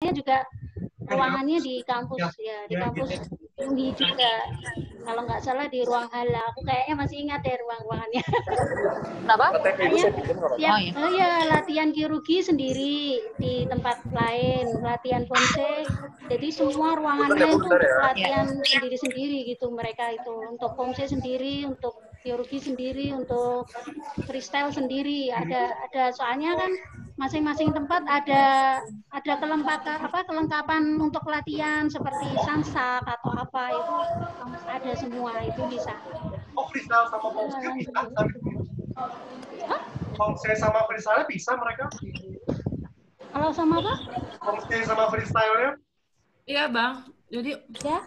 juga ruangannya di kampus ya, di kampus UI juga. Kalau nggak salah di ruang hala. Aku kayaknya masih ingat deh ruangannya. Kenapa? Ya latihan kirurgi sendiri di tempat lain, latihan pomse. Jadi semua ruangannya itu untuk latihan sendiri-sendiri gitu mereka itu. Untuk pomse sendiri, untuk kirurgi sendiri, untuk freestyle sendiri. Ada soalnya kan masing-masing tempat ada kelengkapan untuk latihan seperti samsak atau apa itu ada semua itu di sana. Oh, freestyle sama pomse bisa? Pomse sama freestyle bisa mereka? Kalau sama apa? Pomse sama freestyle-nya? Iya bang, jadi ya.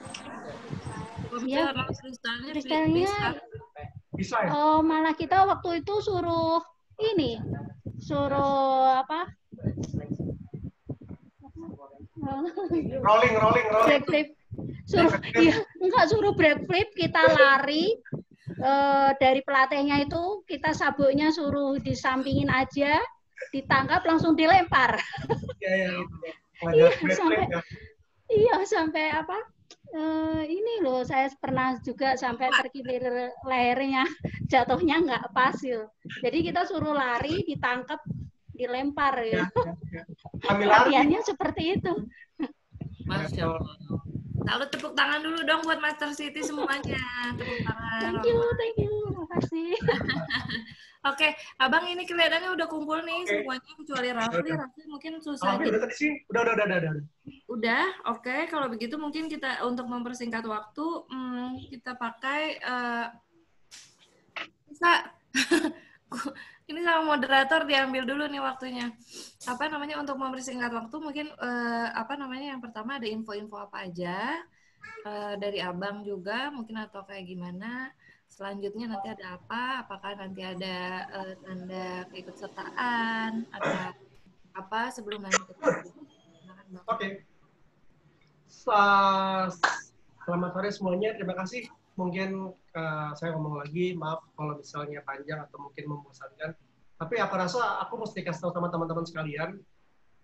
pomse sama freestyle-nya bisa ya? Oh, malah kita waktu itu suruh apa? Rolling. Break flip. Suruh break flip, kita lari. Dari pelatihnya itu kita sabuknya suruh disampingin aja, ditangkap langsung dilempar. Sampai apa? Ini loh, saya pernah juga sampai terkilir lehernya, jatuhnya nggak pas gitu. Jadi kita suruh lari, ditangkap, dilempar gitu. Latihannya seperti itu. Masya Allah. Lalu tepuk tangan dulu dong buat Master Siti semuanya. Tepuk tangan. Thank you. Makasih. Oke, Abang ini kelihatannya udah kumpul nih semuanya kecuali Rafli. Rafli mungkin susah. Udah tadi sih. Udah. Udah, oke. Kalau begitu mungkin kita untuk mempersingkat waktu, kita pakai bisa ini sama moderator diambil dulu nih waktunya. Apa namanya untuk mempersingkat waktu mungkin yang pertama ada info-info apa aja dari Abang juga mungkin atau kayak gimana. Selanjutnya nanti ada apa? Apakah nanti ada tanda keikutsertaan atau apa sebelum nanti kita Oke. Selamat sore semuanya. Terima kasih. Mungkin saya ngomong lagi, maaf kalau misalnya panjang atau mungkin membosankan. Tapi aku rasa aku mesti kasih tahu sama teman-teman sekalian,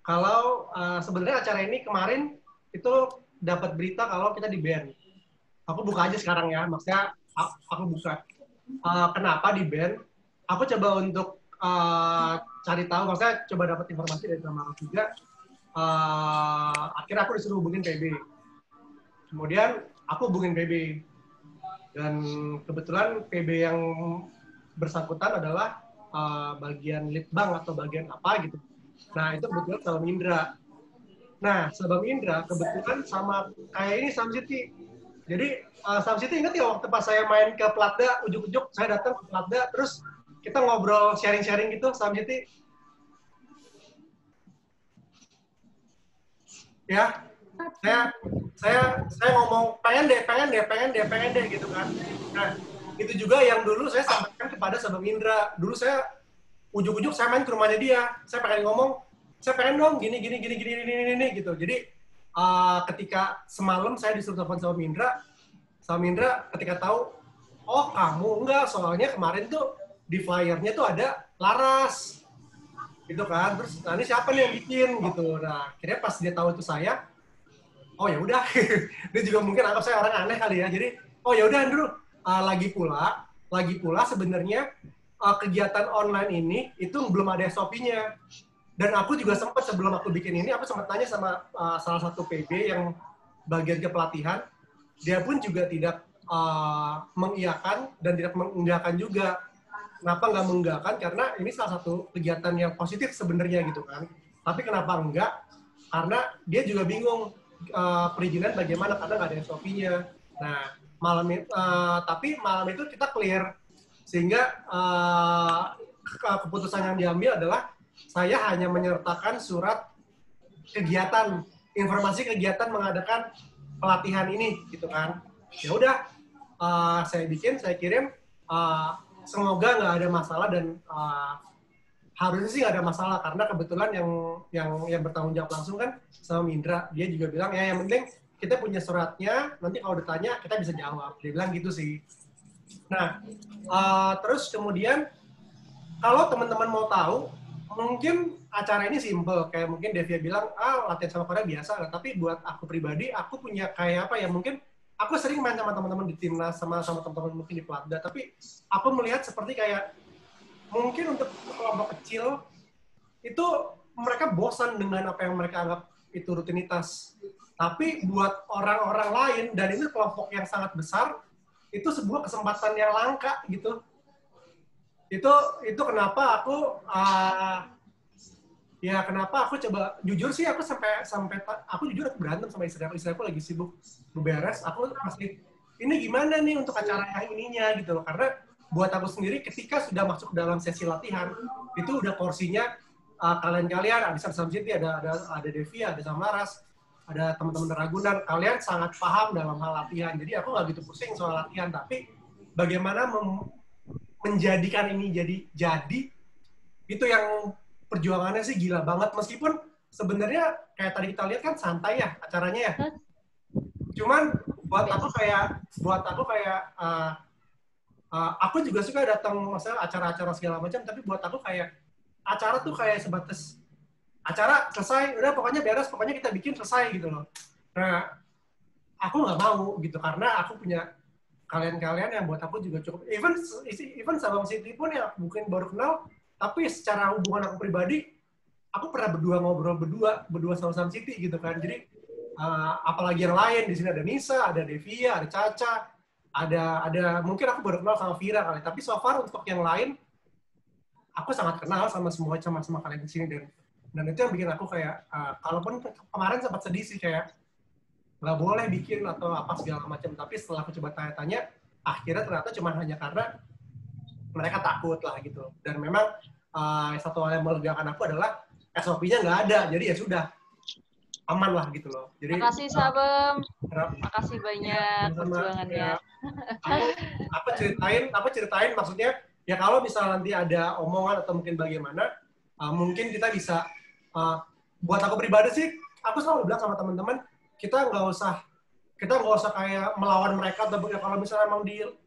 kalau sebenarnya acara ini kemarin itu dapat berita kalau kita di-ban. Aku buka aja sekarang ya, maksudnya aku buka. Kenapa di-ban? Aku coba untuk cari tahu, maksudnya coba dapat informasi dari teman juga. Akhirnya aku disuruh hubungin PB. Kemudian aku hubungin PB. Dan kebetulan PB yang bersangkutan adalah bagian litbang atau bagian apa gitu. Nah, itu kebetulan Sabam Indra. Nah, Sabam Indra kebetulan sama kayak ini Sam City. Jadi, Sam City ingat ya waktu pas saya main ke Platda, ujuk-ujuk saya datang ke Platda, terus kita ngobrol sharing-sharing gitu, Sam City. Ya, saya ngomong pengen deh gitu kan. Nah, itu juga yang dulu saya sampaikan kepada Sabam Indra. Dulu saya ujuk-ujuk saya main ke rumahnya dia. Saya pengen ngomong, saya pengen dong gini gitu. Jadi ketika semalam saya disuruh telepon Sabam Indra ketika tahu, oh kamu enggak, soalnya kemarin tuh di flyernya tuh ada Laras. Gitu kan, terus nah ini siapa nih yang bikin gitu. Nah, akhirnya pas dia tahu itu saya, oh ya udah, dia juga mungkin anggap saya orang aneh kali ya. Jadi, oh ya udah Andrew, lagi pula sebenarnya kegiatan online ini itu belum ada SOP-nya. Dan aku juga sempat sebelum aku bikin ini, aku sempat tanya sama salah satu PB yang bagian kepelatihan, dia pun juga tidak mengiyakan dan tidak mengiyakan juga. Kenapa nggak mengiyakan? Karena ini salah satu kegiatan yang positif sebenarnya gitu kan. Tapi kenapa enggak? Karena dia juga bingung perizinan bagaimana karena nggak ada SOP-nya. Nah, tapi malam itu kita clear sehingga keputusan yang diambil adalah saya hanya menyertakan surat kegiatan, informasi kegiatan mengadakan pelatihan ini gitu kan. Ya udah, saya bikin, saya kirim. Semoga nggak ada masalah dan harusnya sih nggak ada masalah karena kebetulan yang bertanggung jawab langsung kan sama Indra, dia juga bilang ya yang penting kita punya suratnya, nanti kalau ditanya kita bisa jawab, dia bilang gitu sih. Nah, terus kemudian kalau teman-teman mau tahu, mungkin acara ini simple, kayak mungkin Devia bilang, latihan sama Korea biasa, nah, tapi buat aku pribadi, aku punya kayak apa ya, mungkin aku sering main sama teman-teman di timnas, sama teman-teman mungkin di Platda, tapi aku melihat seperti kayak, mungkin untuk kelompok kecil, itu mereka bosan dengan apa yang mereka anggap itu rutinitas. Tapi buat orang-orang lain, dan ini kelompok yang sangat besar, itu sebuah kesempatan yang langka gitu. Itu kenapa aku kenapa aku coba, jujur sih aku sampai aku jujur aku berantem sama istri aku lagi sibuk beberes, aku masih ini gimana nih untuk acara yang ininya gitu loh, karena buat aku sendiri ketika sudah masuk dalam sesi latihan itu udah porsinya kalian ada Sam City, ada Devia, ada Samaras, ada teman-teman Ragunan, kalian sangat paham dalam hal latihan, jadi aku nggak gitu pusing soal latihan, tapi bagaimana menjadikan ini jadi itu yang perjuangannya sih gila banget, meskipun sebenarnya kayak tadi kita lihat kan santai ya acaranya ya. Cuman buat aku kayak aku juga suka datang masalah acara-acara segala macam, tapi buat aku kayak acara tuh kayak sebatas acara selesai, udah pokoknya beres, pokoknya kita bikin selesai gitu loh. Nah, aku nggak mau gitu karena aku punya kalian yang buat aku juga cukup, even Sabang City pun yang mungkin baru kenal, tapi secara hubungan aku pribadi, aku pernah ngobrol berdua sama Sam City gitu kan. Jadi apalagi yang lain, di sini ada Nisa, ada Devia, ada Caca, ada mungkin aku baru kenal sama Vira kali. Tapi so far untuk yang lain, aku sangat kenal sama semua sama kalian di sini, dan itu yang bikin aku kayak kalaupun kemarin sempat sedih sih kayak nggak boleh bikin atau apa segala macam, tapi setelah aku coba tanya-tanya, akhirnya ternyata cuma hanya karena mereka takut lah gitu. Dan memang satu hal yang melegakan aku adalah SOP-nya nggak ada, jadi ya sudah aman lah gitu loh. Jadi makasih Sabem, makasih banyak perjuangannya. Aku ceritain maksudnya ya kalau misalnya nanti ada omongan atau mungkin bagaimana, mungkin kita bisa buat aku pribadi sih, aku selalu bilang sama teman-teman, kita nggak usah kayak melawan mereka, atau kalau misalnya emang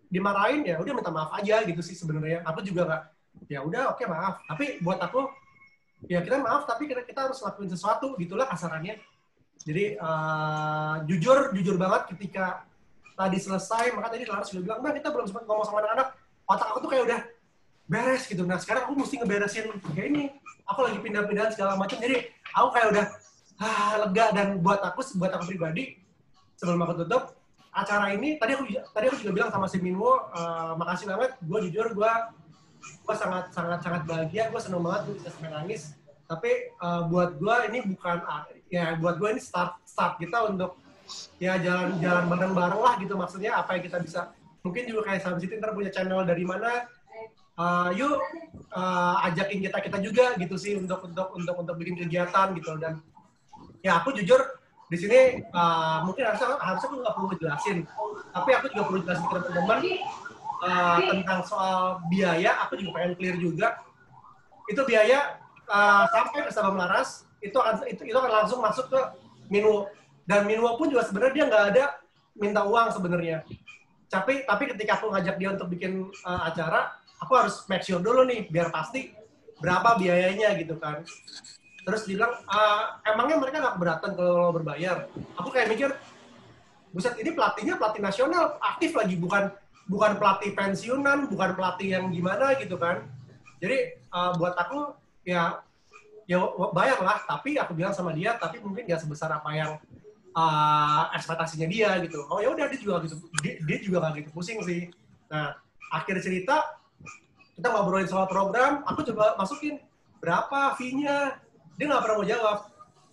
dimarahin ya udah minta maaf aja gitu sih sebenarnya. Aku juga nggak, ya udah oke, maaf. Tapi buat aku ya kita maaf, tapi kita harus lakuin sesuatu gitulah kasarannya. Jadi jujur banget ketika tadi selesai, maka tadi Laras sudah bilang, kita belum sempat ngomong sama anak-anak, otak aku tuh kayak udah beres gitu. Nah sekarang aku mesti ngeberesin kayak ini, aku lagi pindah-pindahan segala macam, jadi aku kayak udah lega. Dan buat aku pribadi, sebelum aku tutup acara ini, tadi aku juga bilang sama si Minwo, makasih banget, gue sangat bahagia, gue seneng banget, gue bisa sampai nangis. Tapi buat gue ini bukan, ya buat gue ini start kita untuk ya jalan bareng-bareng lah gitu, maksudnya apa yang kita bisa, mungkin juga kayak Sam City ntar punya channel dari mana, yuk ajakin kita juga gitu sih untuk bikin kegiatan gitu. Dan ya aku jujur di sini mungkin harusnya aku nggak perlu jelasin, tapi aku juga perlu jelasin ke teman-teman tentang soal biaya. Aku juga pengen clear juga, itu biaya sampai ke Sabang Laras itu akan langsung masuk ke Minwo, dan Minwo pun juga sebenarnya dia nggak ada minta uang sebenarnya. Tapi ketika aku ngajak dia untuk bikin acara, aku harus make sure dulu nih biar pasti berapa biayanya gitu kan. Terus bilang, emangnya mereka nggak keberatan kalau berbayar? Aku kayak mikir, buset, ini pelatihnya pelatih nasional, aktif lagi, bukan pelatih pensiunan, bukan pelatih yang gimana gitu kan. Jadi buat aku ya bayar lah, tapi aku bilang sama dia, tapi mungkin nggak sebesar apa yang ekspektasinya dia gitu. Oh ya udah, dia juga nggak gitu pusing sih. Nah akhir cerita kita ngobrolin soal program, aku coba masukin berapa fee-nya. Dia nggak pernah mau jawab.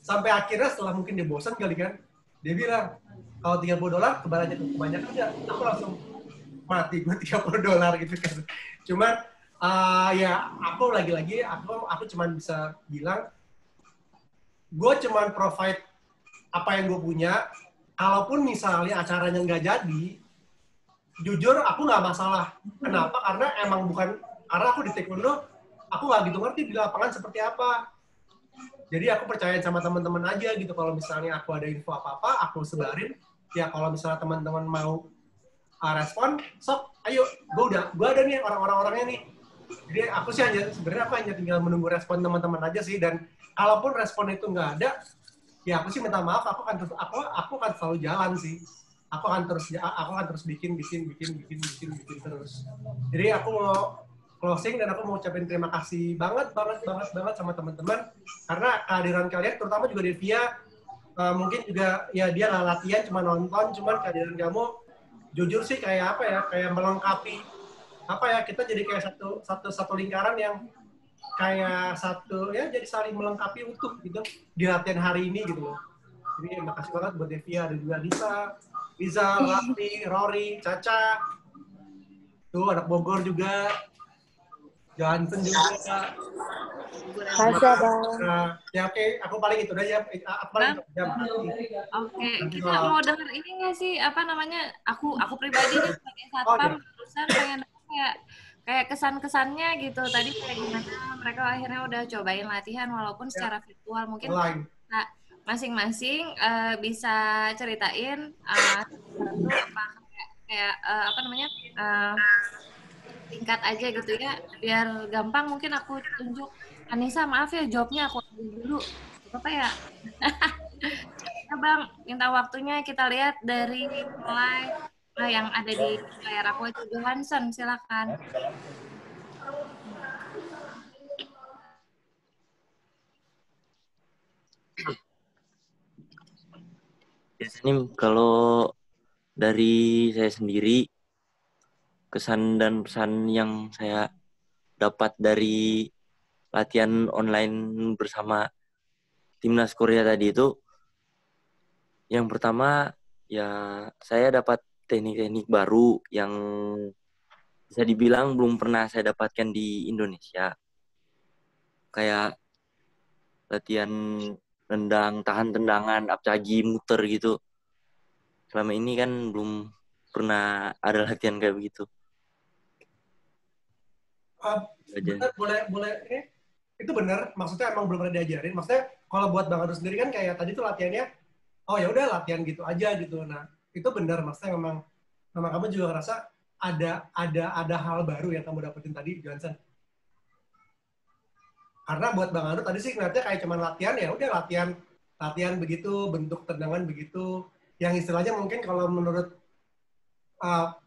Sampai akhirnya setelah mungkin dia bosan kali kan, dia bilang, kalau $30 kebanyakan nggak? Aku langsung mati, gue $30 gitu kan. Cuman, ya aku lagi-lagi, aku cuman bisa bilang, gue cuman provide apa yang gue punya. Kalaupun misalnya acaranya nggak jadi, jujur aku nggak masalah. Kenapa? Karena emang karena aku di taekwondo, aku nggak gitu ngerti di lapangan seperti apa. Jadi aku percaya sama teman-teman aja gitu. Kalau misalnya aku ada info apa-apa, aku sebarin. Ya kalau misalnya teman-teman mau respon, sok, ayo, gue ada nih orang-orangnya nih. Jadi aku sih sebenarnya aku hanya tinggal menunggu respon teman-teman aja sih, dan kalaupun respon itu nggak ada, ya aku sih minta maaf, aku akan selalu jalan sih. Aku akan terus bikin terus. Jadi aku mau closing dan aku mau ucapin terima kasih banget sama teman-teman, karena kehadiran kalian, terutama juga Devia, mungkin juga ya dia nggak latihan, cuma nonton, cuman kehadiran kamu jujur sih kayak apa ya, kayak melengkapi apa ya, kita jadi kayak satu lingkaran yang kayak jadi saling melengkapi utuh gitu di latihan hari ini gitu loh. Jadi makasih banget buat Devia, dan juga Liza, Raffi, Rory, Caca, tuh anak Bogor juga, Johansen juga. Makasih Bang. Ya oke, aku paling itu aja. Aku paling itu aja. Oke, kita mau denger ini nggak sih, apa namanya, aku pribadi nih sebagai satpam, barusan pengen kayak kesan-kesannya gitu. Tadi kayak gimana mereka akhirnya udah cobain latihan walaupun secara virtual. Mungkin nah, masing-masing bisa ceritain apa namanya, singkat aja gitu ya, biar gampang. Mungkin aku tunjuk. Anissa, maaf ya jawabnya aku dulu. Apa ya? Ya Bang, minta waktunya, kita lihat dari mulai yang ada di layar aku itu. Johansen, silakan. Biasanya kalau dari saya sendiri, kesan dan pesan yang saya dapat dari latihan online bersama Timnas Korea tadi itu, yang pertama ya saya dapat teknik-teknik baru yang bisa dibilang belum pernah saya dapatkan di Indonesia. Kayak latihan rendang, tahan tendangan, apcagi, muter gitu. Selama ini kan belum pernah ada latihan kayak begitu. Boleh itu benar, maksudnya emang belum pernah diajarin. Maksudnya kalau buat Bang Arus sendiri kan kayak tadi tuh latihannya, oh ya udah latihan gitu aja gitu. Nah itu benar, maksudnya memang kamu juga ngerasa ada hal baru yang kamu dapetin tadi, Johansen. Karena buat Bang Arus tadi sih ngeliatnya kayak cuman latihan, ya udah latihan begitu, bentuk tendangan begitu, yang istilahnya mungkin kalau menurut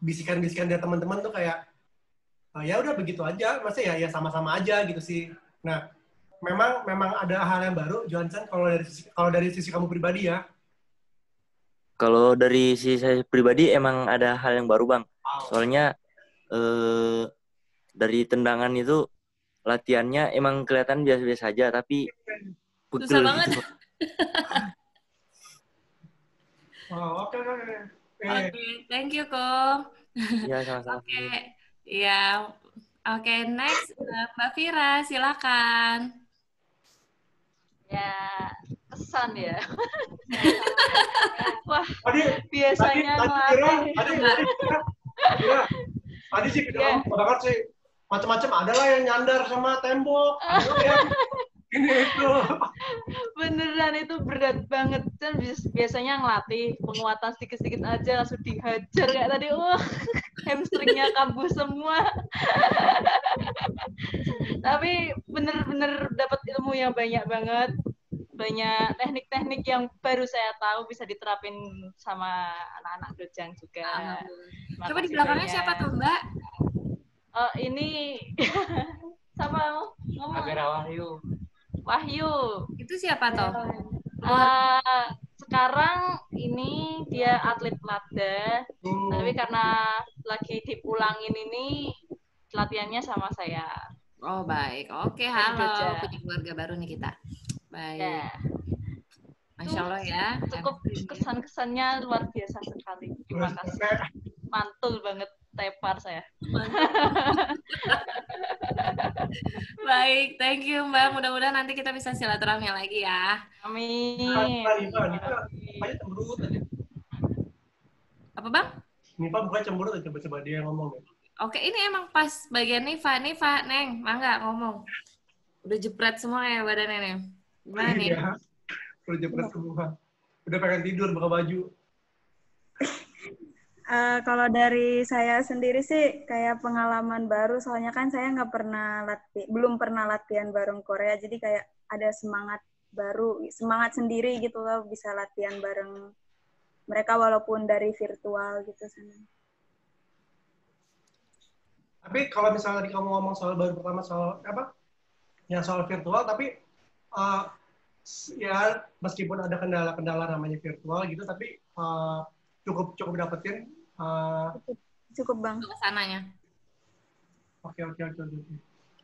bisikan-bisikan dari teman-teman tuh kayak ya udah begitu aja, maksudnya ya sama-sama aja gitu sih. Nah, memang ada hal yang baru, Johansen, kalau dari sisi kamu pribadi ya. Kalau dari sisi saya pribadi emang ada hal yang baru, Bang. Soalnya dari tendangan itu latihannya emang kelihatan biasa-biasa aja, tapi susah banget. Gitu. Oke, thank you, Ko. Iya, sama-sama. Oke, ya. Oke, next Mbak Vira, silakan. Ya, kesan ya. Wah, biasanya tadi sih kita banget sih, macam-macam, ada lah yang nyandar sama tembok, ada yang ini itu. Beneran itu berat banget, kan biasanya ngelatih penguatan sedikit-sedikit aja langsung dihajar kayak tadi. Wah, hamstringnya kambuh semua. Tapi bener-bener dapat ilmu yang banyak banget, banyak teknik-teknik yang baru saya tahu bisa diterapin sama anak-anak Dojang juga. Coba di belakangnya banyak. Siapa tuh Mbak? Ini sama ngomong. Agara Wahyu. Itu siapa toh? Sekarang ini dia atlet Lada, tapi karena lagi dipulangin ini latihannya sama saya. Oh baik, oke, halo, punya keluarga baru nih kita. Baik. Ya. Masya Allah ya. Cukup kesan-kesannya luar biasa sekali. Terima kasih. Mantul banget tepar saya. Baik, thank you Mbak. Mudah-mudahan nanti kita bisa silaturahmi lagi ya. Amin. Apa Bang? Nipa bukan cemberut, coba-coba dia ngomong. Oke, ini emang pas bagian Niva, Neng, mangga ngomong. Udah jepret semua ya badannya nih. Gimana nih? Iya, udah jepret semua. Udah pengen tidur, buka baju. Kalau dari saya sendiri sih kayak pengalaman baru, soalnya kan saya belum pernah latihan bareng Korea, jadi kayak ada semangat baru, semangat sendiri gitu loh, bisa latihan bareng mereka walaupun dari virtual gitu sana. Tapi kalau misalnya tadi kamu ngomong soal baru pertama soal apa? Yang soal virtual, tapi ya meskipun ada kendala-kendala namanya virtual gitu, tapi cukup dapetin. Cukup Bang. Kesananya. Oke.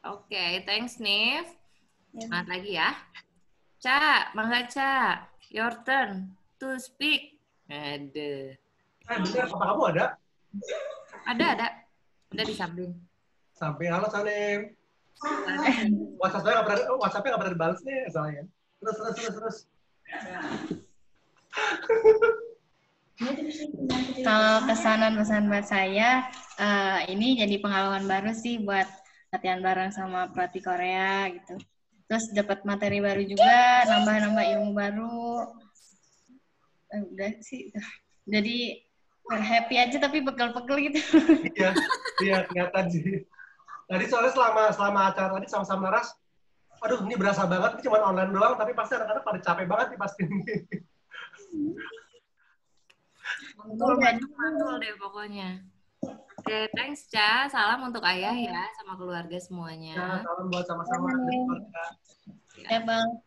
Oke, thanks Nif. Ya. Semangat lagi ya. Ca, mangga Ca. Your turn to speak. Ada. Bener, apa kamu ada? Ada. Ada di samping. Sampai halo Salim. WhatsApp-nya nggak pernah dibalas nih soalnya. Terus. Kalau pesan buat saya, ini jadi pengalaman baru sih buat latihan bareng sama pelatih Korea gitu. Terus dapat materi baru juga, nambah ilmu baru. Udah sih. Jadi happy aja tapi pegel-pegel gitu. Iya, kelihatan sih. Tadi soalnya selama acara tadi sama-sama Laras, aduh ini berasa banget, ini cuma online doang, tapi pasti anak-anak pada capek banget nih pasti. Mantul deh pokoknya. Oke, thanks Ca. Salam untuk ayah ya sama keluarga semuanya. Ya, salam buat sama-sama. Ya Bang.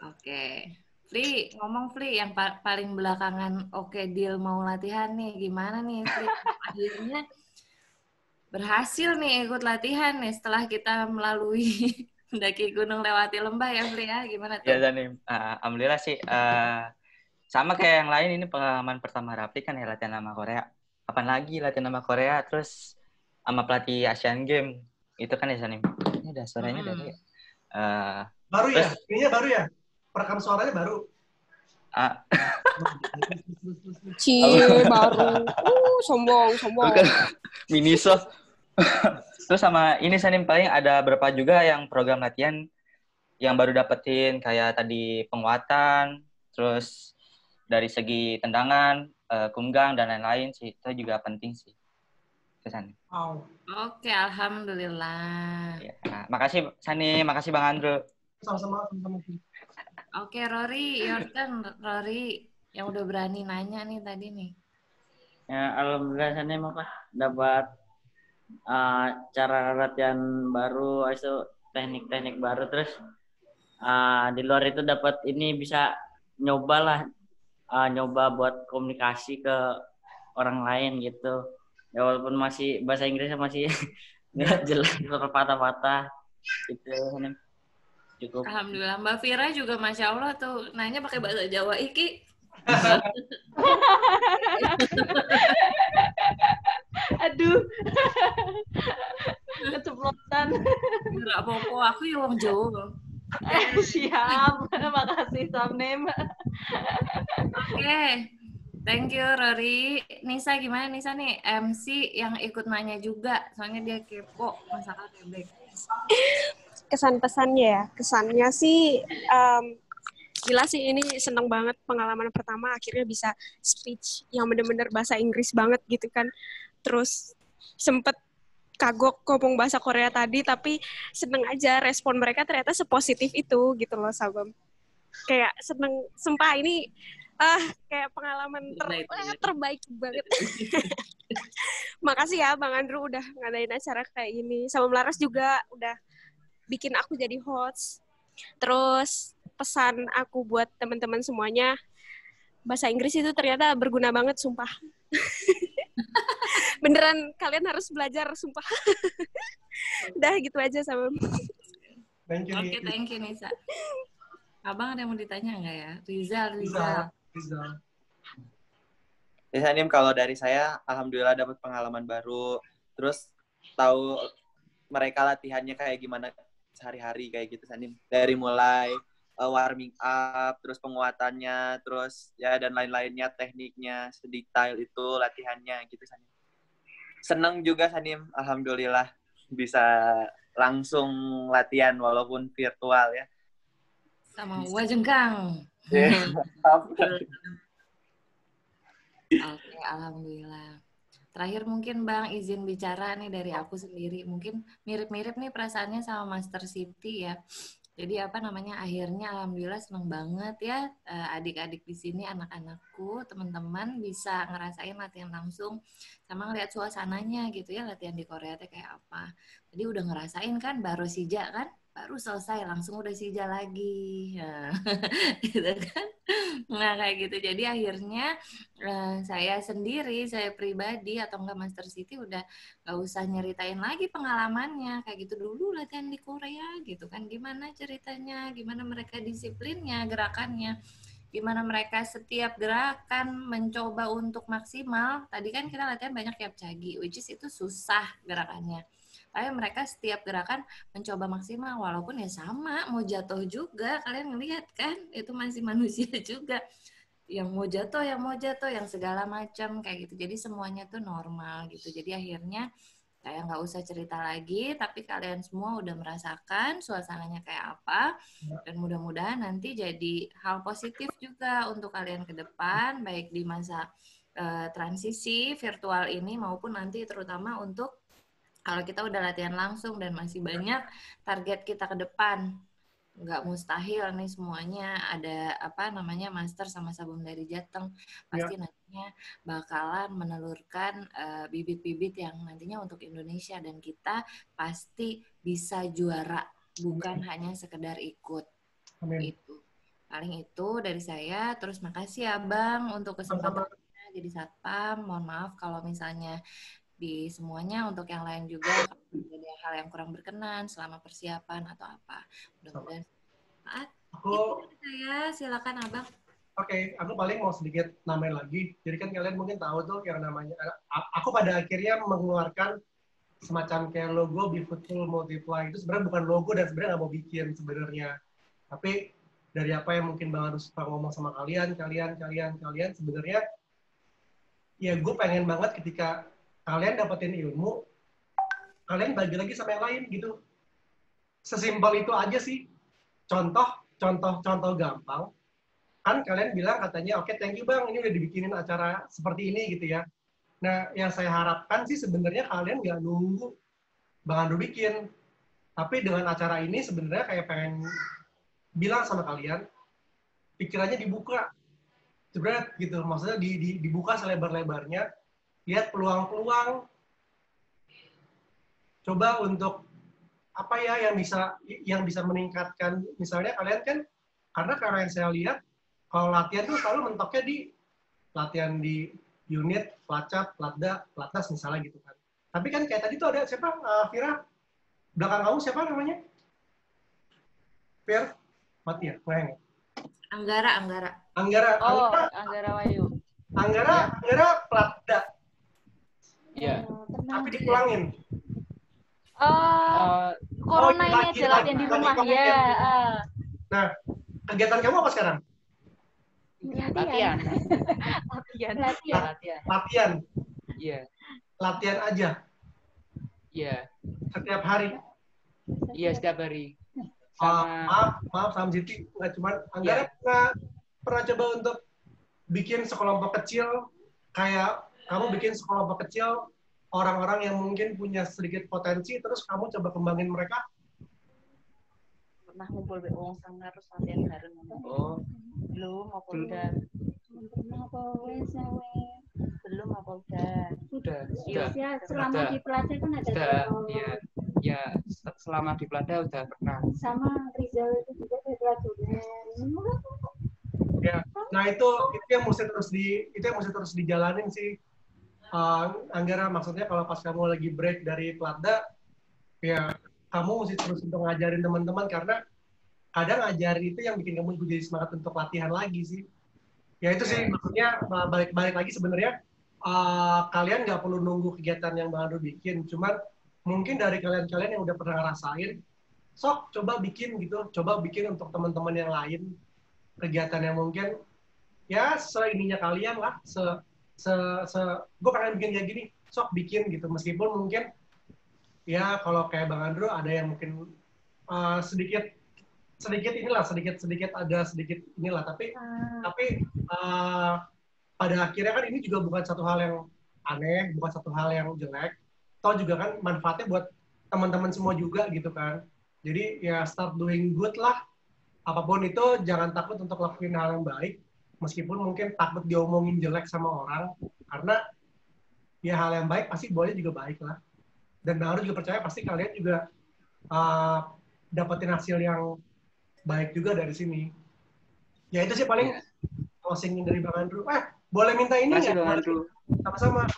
Oke. Fli, ngomong Fli yang paling belakangan deal mau latihan nih. Gimana nih Fli? Akhirnya berhasil nih ikut latihan nih setelah kita melalui mendaki gunung lewati lembah ya Fli ya. Gimana tuh? Ya Zanim, alhamdulillah sih. Sama kayak yang lain, ini pengalaman pertama Rafli kan ya latihan sama Korea. Kapan lagi latihan sama Korea, terus sama pelatih Asian Games. Itu kan ya Zanim. Ini ada suaranya dari baru terus, ya? Kayaknya baru ya? Perekam suaranya baru? Baru. Sombong. Miniso. Terus sama ini Zanim, paling ada berapa juga yang program latihan yang baru dapetin, kayak tadi penguatan, terus dari segi tendangan, kunggang, dan lain-lain sih. Itu juga penting sih. Kesan. Wow. Oke, alhamdulillah. Ya, makasih Sani, makasih Bang Andrew. Sama-sama. Oke, Rory, your turn, Rory. Yang udah berani nanya nih tadi nih. Ya, alhamdulillah Sani dapat cara latihan baru, itu teknik-teknik baru, terus di luar itu dapat ini bisa nyoba buat komunikasi ke orang lain gitu. Ya walaupun masih bahasa Inggrisnya masih nggak jelas, patah-patah gitu. Cukup. Alhamdulillah. Mbak Vira juga Masya Allah tuh nanya pakai bahasa Jawa iki. Aduh. Keceplosan. Enggak apa-apa, aku ya wong Jawa. Siap. Makasih Samnim. Oke. Thank you Rory. Nisa gimana Nisa nih? MC yang ikut nanya juga. Soalnya dia kepo masalah tebek. Kesan-pesannya ya. Kesannya sih gila sih, ini seneng banget pengalaman pertama akhirnya bisa speech yang bener-bener bahasa Inggris banget gitu kan. Terus sempet kagok ngomong bahasa Korea tadi, tapi seneng aja respon mereka ternyata sepositif itu gitu loh Sabam. Kayak seneng, sumpah ini kayak pengalaman terbaik banget. Makasih ya Bang Andrew udah ngadain acara kayak ini. Sama Laras juga udah bikin aku jadi host. Terus pesan aku buat teman-teman semuanya, bahasa Inggris itu ternyata berguna banget, sumpah. Beneran kalian harus belajar, sumpah. Udah gitu aja sama. Oke, thank you Nisa. Abang ada yang mau ditanya nggak ya? Rizal. Nim, kalau dari saya, alhamdulillah dapat pengalaman baru. Terus tahu mereka latihannya kayak gimana sehari-hari kayak gitu, Sanim. Dari mulai warming up, terus penguatannya, terus ya dan lain-lainnya, tekniknya, sedetail itu latihannya gitu, Sanim. Seneng juga, Sanim. Alhamdulillah bisa langsung latihan walaupun virtual ya. Sama Wajengkang. Oke, alhamdulillah. Terakhir mungkin Bang izin bicara nih dari aku sendiri. Mungkin mirip-mirip nih perasaannya sama Master Siti ya. Jadi apa namanya, akhirnya alhamdulillah seneng banget ya adik-adik di sini, anak-anakku, teman-teman bisa ngerasain latihan langsung sama ngeliat suasananya gitu ya, latihan di Korea teh kayak apa. Jadi udah ngerasain kan, baru sija kan, baru selesai langsung udah sija lagi. Nah, gitu kan. Nah kayak gitu. Jadi akhirnya saya sendiri, saya pribadi atau enggak Master Siti udah gak usah nyeritain lagi pengalamannya kayak gitu. Dulu latihan di Korea gitu kan, gimana ceritanya, gimana mereka disiplinnya, gerakannya, gimana mereka setiap gerakan mencoba untuk maksimal. Tadi kan kita latihan banyak yapchagi, which is itu susah gerakannya. Tapi mereka setiap gerakan mencoba maksimal, walaupun ya sama, mau jatuh juga, kalian ngelihat kan, itu masih manusia juga. Yang mau jatuh, yang segala macam kayak gitu. Jadi semuanya tuh normal gitu. Jadi akhirnya saya nggak usah cerita lagi, tapi kalian semua udah merasakan suasananya kayak apa, dan mudah-mudahan nanti jadi hal positif juga untuk kalian ke depan, baik di masa transisi virtual ini maupun nanti terutama untuk kalau kita udah latihan langsung dan masih banyak target kita ke depan. Nggak mustahil nih semuanya ada apa namanya master sama sabun dari Jateng, pasti nantinya bakalan menelurkan bibit-bibit yang nantinya untuk Indonesia, dan kita pasti bisa juara, bukan hanya sekedar ikut. Itu paling itu dari saya. Terus makasih ya Bang untuk kesempatannya jadi satpam. Mohon maaf kalau misalnya di semuanya, untuk yang lain juga ada hal yang kurang berkenan selama persiapan atau apa. Mudah-mudahan aku saya silakan Abang. Oke, aku paling mau sedikit nambahin lagi. Jadi kan kalian mungkin tahu tuh yang namanya, aku pada akhirnya mengeluarkan semacam kayak logo Be Fruitful Multiply. Itu sebenarnya bukan logo dan sebenarnya nggak mau bikin sebenarnya. Tapi dari apa yang mungkin Bang harus ngomong sama kalian sebenarnya, ya gue pengen banget ketika kalian dapetin ilmu, kalian bagi lagi sama yang lain gitu. Sesimpel itu aja sih. Contoh gampang. Kan kalian bilang katanya, oke, thank you Bang, ini udah dibikinin acara seperti ini gitu ya. Nah, yang saya harapkan sih sebenarnya kalian nggak nunggu Bang Andrew bikin. Tapi dengan acara ini sebenarnya kayak pengen bilang sama kalian, pikirannya dibuka. Sebenarnya gitu, maksudnya dibuka selebar-lebarnya, lihat peluang-peluang, coba untuk apa ya yang bisa meningkatkan. Misalnya kalian kan, karena yang saya lihat kalau latihan tuh selalu mentoknya di latihan di unit, pelacap, pelatda, pelatnas misalnya gitu kan. Tapi kan kayak tadi tuh ada siapa, Vira, belakang kamu siapa namanya? Vira, mati ya, nggak. Anggara. Oh, Anggara Wayu. Anggara pelatda. Iya. Tapi dipulangin. Corona ini aja latihan di rumah ya. Nah, kegiatan kamu apa sekarang? Latihan. Latihan. Iya. Latihan aja. Iya. Setiap hari. Iya, setiap hari. Maaf Sam Siti, nggak cuma Anggara pernah coba untuk bikin sekelompok kecil, kayak kamu bikin sekelompok kecil orang-orang yang mungkin punya sedikit potensi, terus kamu coba kembangin mereka? Pernah ngumpul beong sangar terus latihan bareng. Oh. Belum apa udah? Belum apa udah? Sudah. Ya, selama di Pelada kan ada. Ya, selama di Pelada udah pernah. Sama Rizal itu juga di Pelada. Ya, nah itu yang mesti terus dijalanin sih. Anggara, maksudnya kalau pas kamu lagi break dari Pelada, ya kamu mesti terus untuk ngajarin teman-teman, karena kadang ngajarin itu yang bikin kamu jadi semangat untuk latihan lagi sih. Ya itu sih, maksudnya balik lagi sebenarnya kalian nggak perlu nunggu kegiatan yang baru bikin, cuman mungkin dari kalian yang udah pernah ngerasain, sok coba bikin gitu, coba bikin untuk teman-teman yang lain kegiatan yang mungkin ya seininya kalian lah, gue pengen bikin kayak gini, sok bikin gitu, meskipun mungkin ya kalau kayak Bang Andrew ada yang mungkin sedikit inilah, sedikit inilah, tapi pada akhirnya kan ini juga bukan satu hal yang aneh, bukan satu hal yang jelek. Toh juga kan manfaatnya buat teman-teman semua juga gitu kan. Jadi ya start doing good lah. Apapun itu jangan takut untuk lakuin hal yang baik. Meskipun mungkin takut diomongin jelek sama orang. Karena ya hal yang baik pasti boleh juga baik lah. Dan Bang Andrew juga percaya pasti kalian juga dapetin hasil yang baik juga dari sini. Ya itu sih paling closing dari Bang Andrew. Boleh minta ini nggak? Sama-sama.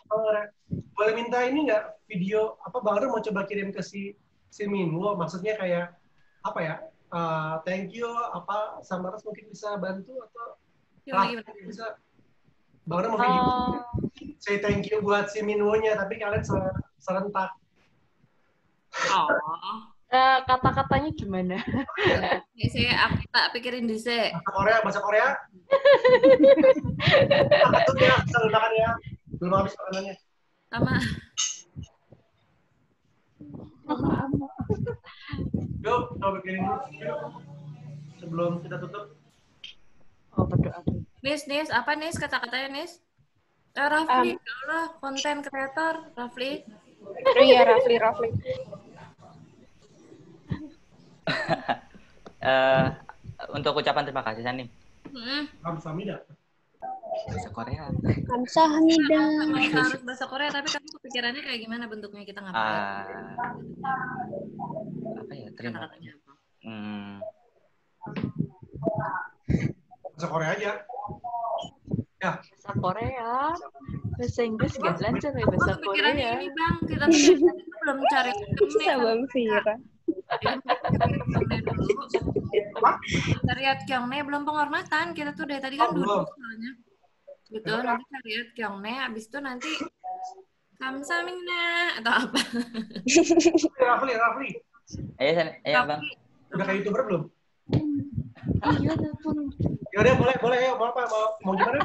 Boleh minta ini nggak video apa Bang Andrew mau coba kirim ke si Minwo? Maksudnya kayak apa ya? Thank you apa Samaras mungkin bisa bantu atau bisa Bang Andrew mungkin say thank you buat si Minwo-nya tapi kalian serentak. Kata-katanya gimana? Aku tak pikirin dhisik. Bahasa Korea. Aku ya bisa makan ya. Belum habis makanannya. Sama. Yuk, coba pikirin dulu. Sebelum kita tutup. Berdoa. Nis, apa Nis kata-katanya Nis? Rafli, Allah, konten kreator, Rafli. Iya, Rafli. Untuk ucapan terima kasih Sanim. Kamsahamnida. Bahasa Korea. Kamsahamnida. Harus bahasa Korea tapi kamu kepikirannya kayak gimana bentuknya kita ngapain? Apa ya? Terima kasih. Bahasa Korea aja. Ya. Bahasa Korea. Bahasa Inggris nggak lancar ya bahasa Korea. Kepikirannya ini Bang, kita tuh belum cari Bang Fira. Cariat Kyongne belum penghormatan. Kita tuh dari tadi kan duduk soalnya. Gitu, nanti cariat Kyongne, habis itu nanti Kamsahamnida atau apa? Rafli. Ayo Bang. Udah kayak YouTuber belum? Iya, telepon. Ya udah boleh ya, mau gimana?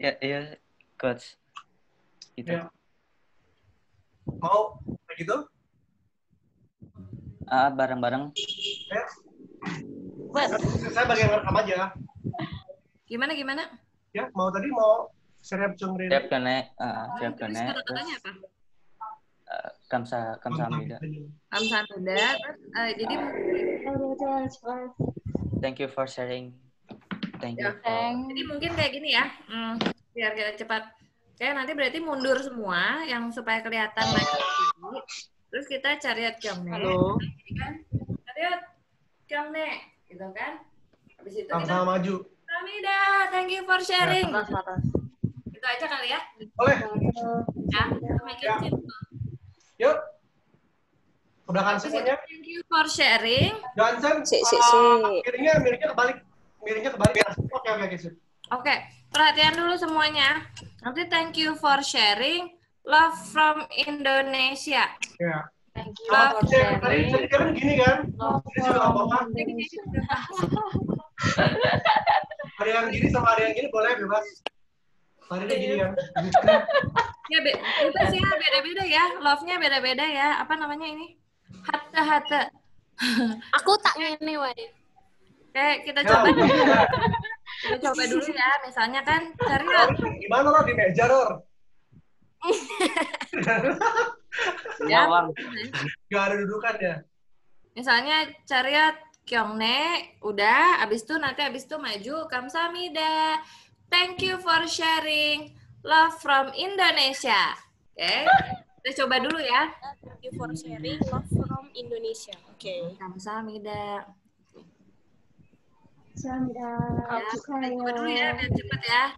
Iya, coach. Gitu. Ya. Mau kayak gitu? Bareng-bareng. Saya bagian rekam aja. Gimana? Ya, mau Serap Chongrin. Siap kene. Kata-katanya apa? Kamsahamnida. Kamsahamnida. Jadi thank you for sharing. Thank you. Jadi mungkin kayak gini ya. Biar kita cepat. Kayak nanti berarti mundur semua yang supaya kelihatan lagi. Terus kita cariat Kyongne. Halo. Cariat Kyongne, gitu kan? Habis itu sama maju. Kamsahamnida, thank you for sharing. Itu aja kali ya? Boleh. Ya. Yuk. Ke belakang semuanya. Thank you for sharing. Johnson, miringnya kebalik. Oke. Oke, perhatian dulu semuanya. Nanti thank you for sharing. Love from Indonesia. Ya. Thank you for sharing. Tadi kan gini kan? Ini juga apa-apa. Ada yang gini sama ada yang gini boleh bebas. Tadi dia gini kan. Ya bebas ya, beda-beda ya. Love-nya beda-beda ya. Apa namanya ini? Hate. Aku tak ngene wae. Oke, kita coba. Kita coba dulu ya. Misalnya kan cari gimana lo di meja, Ror? Ya, gak ada dudukan ya. Misalnya cariat Kyongne, udah, abis itu maju Kamsahamnida. Thank you for sharing. Love from Indonesia. Oke, kita coba dulu ya. Thank you for sharing. Love from Indonesia. Oke. Kamsahamnida. Kamsahamnida. Coba dulu ya, biar cepet ya.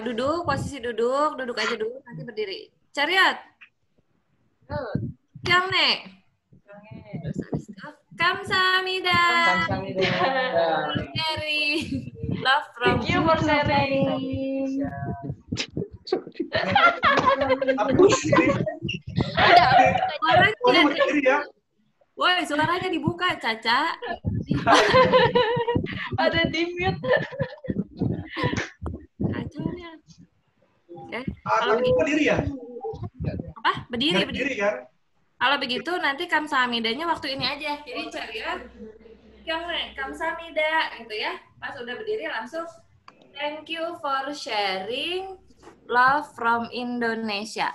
Duduk, posisi duduk aja dulu, nanti berdiri. Cariat. Kyongne. Terus habis itu Kamsahamnida. Sharing. Love from Thank you for sharing. Woi, suaranya dibuka, Caca. Ada di mute. Kacanya. Oke. Kalau begitu berdiri ya? Apa? Berdiri kan? Kalau begitu nanti Kamsahamnidanya waktu ini aja. Jadi cari ya. Kyongne, Kamsahamnida gitu ya. Pas udah berdiri langsung thank you for sharing love from Indonesia.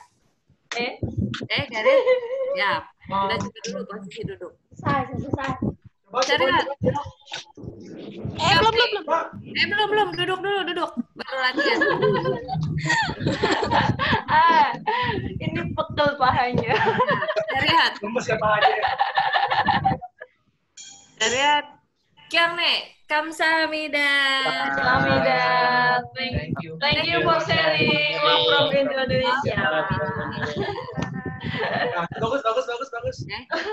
Garis. Ya. Udah coba dulu posisi duduk. Selesai. Cari belum. Duduk dulu. Baru latihan. Ini pegel pahanya. Lihat. Lihat. Kyangme, kamsahamnida. Thank you for sharing love from Indonesia. Bagus.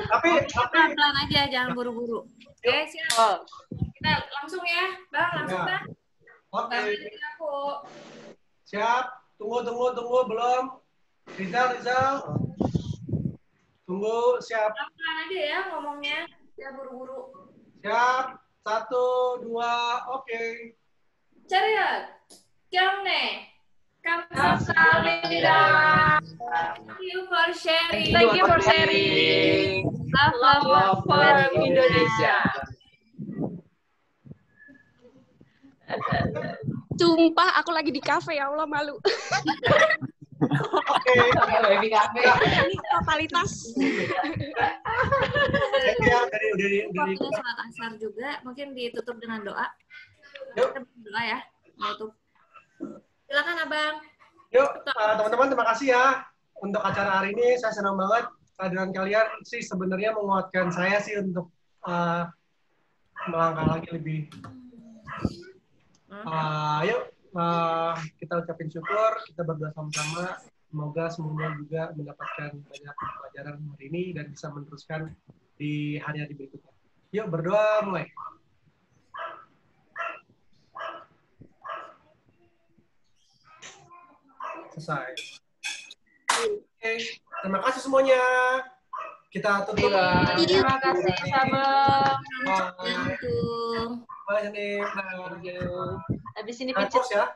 Tapi pelan-pelan aja, jangan buru-buru. Oke, siap. Kita langsung ya, Bang. Langsung, Bang. Oke. Aku. Siap. Tunggu belum. Rizal. Tunggu, siap. Pelan-pelan aja ya ngomongnya, jangan buru-buru. Siap. 1, 2, oke. Chariot. Kyangme. Kamsahamnida. Thank you for sharing. Love from Indonesia. Sumpah aku lagi di kafe, ya Allah, malu. Di kafe. Ini totalitas. Waktu sholat asar juga, mungkin ditutup dengan doa. Kita berdoa ya, menutup. Silakan Abang. Yuk, teman-teman, terima kasih ya untuk acara hari ini. Saya senang banget kehadiran kalian sih, sebenarnya menguatkan saya sih untuk melangkah lagi lebih. Yuk, kita ucapin syukur, kita berdoa sama-sama. Semoga semuanya juga mendapatkan banyak pelajaran hari ini dan bisa meneruskan di hari-hari berikutnya. Yuk, berdoa mulai. Selesai. Oke, terima kasih semuanya. Kita tutup. Terima kasih, Sabang. Bye, Nih. Habis ini Pijat ya.